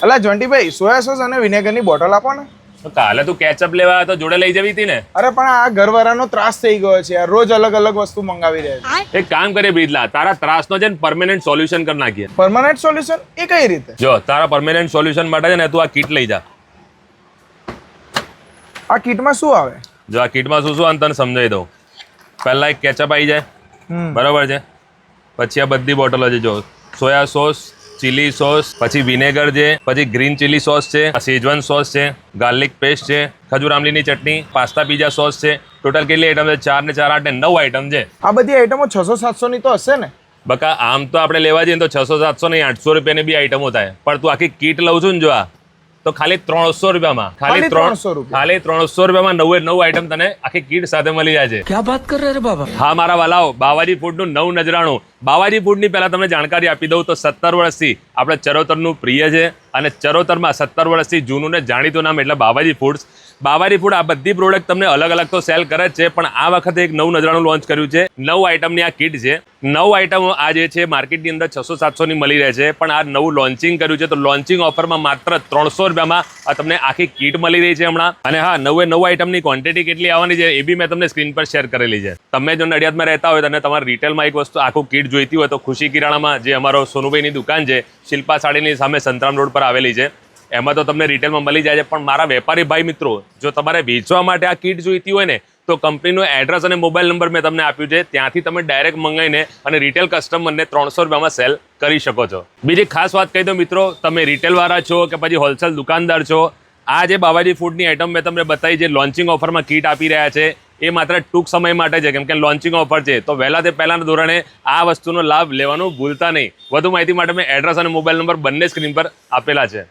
અલા જોન્ટીભાઈ soya sauce અને વિનેગરની bottle આપો ને. તો કાલે તું કેચઅપ લેવા આવ્યો તો જોડે લઈ જવી હતી ને. અરે પણ આ ઘરવાળાનો ત્રાસ થઈ ગયો છે યાર, રોજ અલગ અલગ વસ્તુ મંગાવી રહ્યા છે. એક કામ કરે બ્રિજલા, તારા ત્રાસનો છે ને પરમેનન્ટ સોલ્યુશન કરી નાખીએ. પરમાનન્ટ સોલ્યુશન એ કઈ રીતે? જો તારા પરમેનન્ટ સોલ્યુશન માટે છે ને તું આ કીટ લઈ જા. આ કીટમાં શું આવે? જો આ કીટમાં શું શું તને સમજાવી દઉં. પહેલા એક કેચઅપ આવી જાય, બરાબર છે. પછી આ બધી બોટલો છે, જો સોયા સોસ, ચીલી સોસ, પછી વિનેગર છે, પછી ગ્રીન ચીલી સોસ છે, શેજવાન સોસ છે, ગાર્લિક પેસ્ટ છે, ખજૂર આમલીની ચટણી, પાસ્તા પીઝા સોસ છે. ટોટલ કેટલી આઈટમ છે? 4 ને 4 8 ને 9 આઈટમ છે. આ બધી આઈટમો 600-700 ની તો હશે ને? બકા આમ તો આપણે લેવા જઈએ તો 600-700 નહીં 800 રૂપિયાની બી આઈટમો થાય, પણ તું આખી કીટ લઉં છું ને જો આ તો ખાલી 300 રૂપિયામાં, ખાલી 300 રૂપિયા, ખાલી 300 રૂપિયામાં 9 આઈટમ તને આખી કીટ સાથે મળી જાય છે. क्या बात कर रहे हैं बाबा? હા મારા વાલાઓ, બાવાજી ફૂડનું નવું નજરાણું. બાવાજી ફૂડની પહેલા તમને જાણકારી આપી દઉં તો 17 વર્ષથી આપણે ચરોતરનું પ્રિય છે અને ચરોતરમાં 17 વર્ષથી જૂનું ને જાણીતું નામ એટલે બાવાજી ફૂડ્સ. બાવાજી ફૂડ આ બધી પ્રોડક્ટ તમને અલગ અલગ તો સેલ કરે જ છે, પણ આ વખતે એક નવું નજરાણું લોન્ચ કર્યું છે. 9 આઈટમની આ કીટ છે. 9 આઈટમો આ જે છે માર્કેટની અંદર 600-700 ની મળી રહે છે, પણ આ નવું લોન્ચિંગ કર્યું છે તો લોન્ચિંગ ઓફરમાં માત્ર 300 રૂપિયામાં આ તમને આખી કીટ મળી રહી છે હમણાં. અને હા, 9 આઈટમની ક્વોન્ટિટી કેટલી આવવાની છે એ બી મેં તમને સ્ક્રીન પર શેર કરેલી છે. તમે જો નડિયાદમાં રહેતા હોય અને તમારે રિટેલમાં એક વસ્તુ આખું કીટ જોઈતી હોય તો ખુશી કિરાણામાં જે અમારો સોનુભાઈની દુકાન છે, શિલ્પા સાડીની સામે સંતરામ રોડ પર આવેલી છે, એમાં તો તમને રિટેલમાં મળી જાય છે. પણ મારા વેપારી ભાઈ મિત્રો, જો તમારે વેચવા માટે આ કીટ જોઈતી હોય ને તો કંપનીનું એડ્રેસ અને મોબાઈલ નંબર મેં તમને આપ્યું છે, ત્યાંથી તમે ડાયરેક્ટ મંગાવીને અને રિટેલ કસ્ટમરને 300 રૂપિયામાં સેલ કરી શકો છો. બીજી ખાસ વાત કહી દો મિત્રો, તમે રિટેલવાળા છો કે પછી હોલસેલ દુકાનદાર છો, આ જે બાવાજી ફૂડની આઈટમ મેં તમને બતાવી, જે લોન્ચિંગ ઓફરમાં કીટ આપી રહ્યા છે એ માત્ર ટૂંક સમય માટે છે, કેમ કે લોન્ચિંગ ઓફર છે. તો વહેલા તે પહેલાના ધોરણે આ વસ્તુનો લાભ લેવાનું ભૂલતા નહીં. વધુ માહિતી માટે મેં એડ્રેસ અને મોબાઈલ નંબર બંને સ્ક્રીન પર આપેલા છે.